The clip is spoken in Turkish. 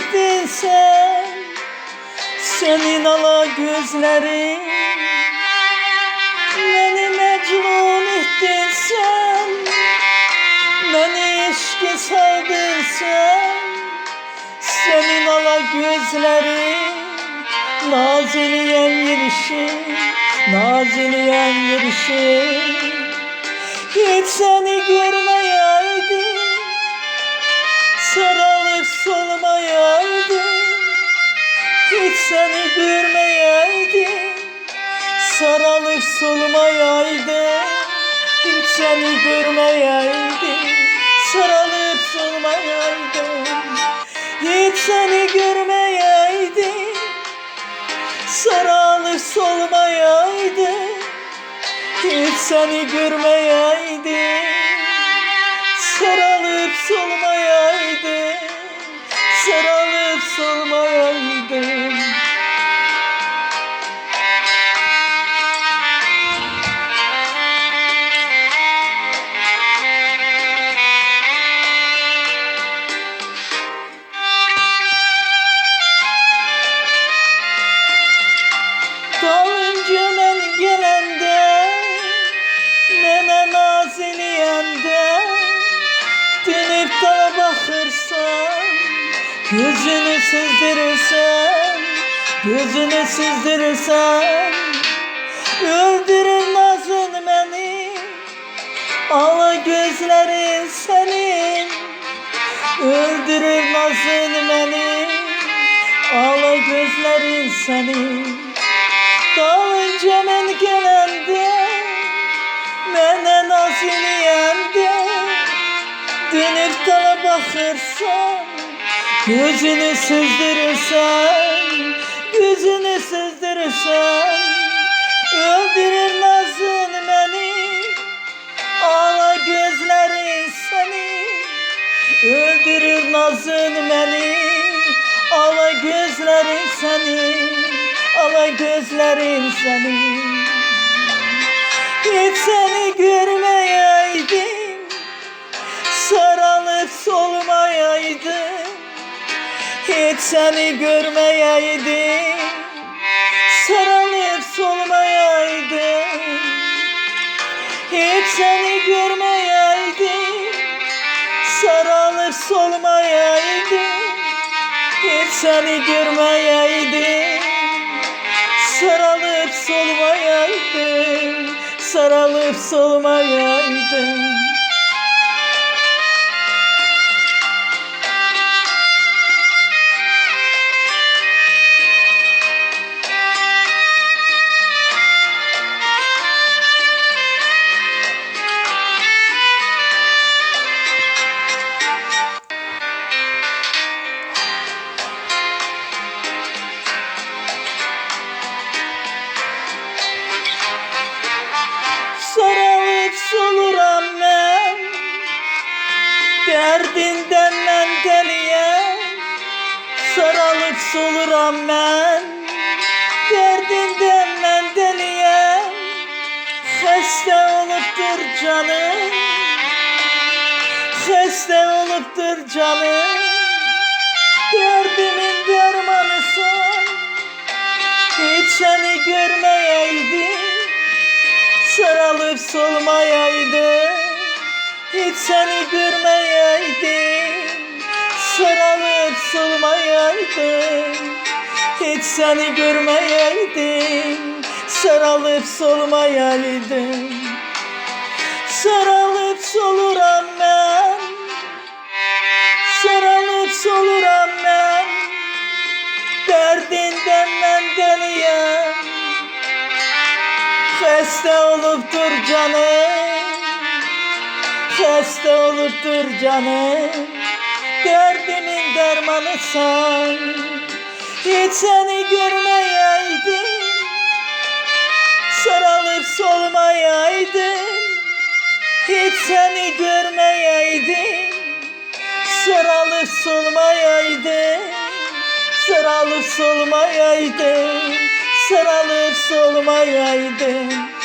ihdin sen, senin ala gözlerin. Beni mecnun ettin sen, beni işki saldın sen. Senin ala gözlerin, naziliyen yürüyüşün, naziliyen yürüyüşün. Hiç seni görmeyeydim, sarılıp solmayaydım. Hiç seni görmeyeydim, sarılıp solmayaydım. Hiç seni görmeyeydim, sarılıp solmayaydım. Hiç seni görmeyeydim, sarılıp solmayaydım. Hiç seni görmeyeydim, sarılıp solmayaydım. Sarılıp solmayaydım. Dalınca ben gelende, mene naziliyende, dönüp da bakırsan, gözünü süzdürürsen, gözünü süzdürürsen, öldürür nazın beni, ala gözlerin senin. Öldürür nazın beni, ala gözlerin senin. Dalınca ben gelende, mene naziliyende, dönüp dala bakırsan, gözünü süzdürürsen, gözünü süzdürürsen, öldürür nazın beni, ağla gözlerin seni. Öldürür nazın beni, ağla gözlerin seni, ağla gözlerin seni. Hiç seni görmeyeydim, sarılıp solmayaydım. Hiç seni görmeyeydim, sarılıp solmayaydım. Hiç seni görmeyeydim, sarılıp solmayaydım. Hiç seni görmeyeydim, sarılıp solmayaydım. Sarılıp solmayaydım. Sarılıp soluram ben, derdinden ben deliyem. Sarılıp soluram ben, derdinden ben deliyem. Xəstə olubdur canım, xəstə olubdur canım. Derdimin dermanısan, hiç seni görmeyeydim, sarılıp solmayaydım. Hiç seni görmeyeydim, sarılıp solmayaydım. Hiç seni görmeyeydim, sarılıp solmayaydım. Sarılıp soluram ben, sarılıp soluram ben, derdinden ben deliyem. Xəstə olubdur canım, xəstə olubdur canım. Derdimin dermanısan, hiç seni görmeyeydim, sarılıp solmayaydım. Hiç seni görmeyeydim, sarılıp solmayaydım. Sarılıp solmayaydım, sarılıp solmayaydım.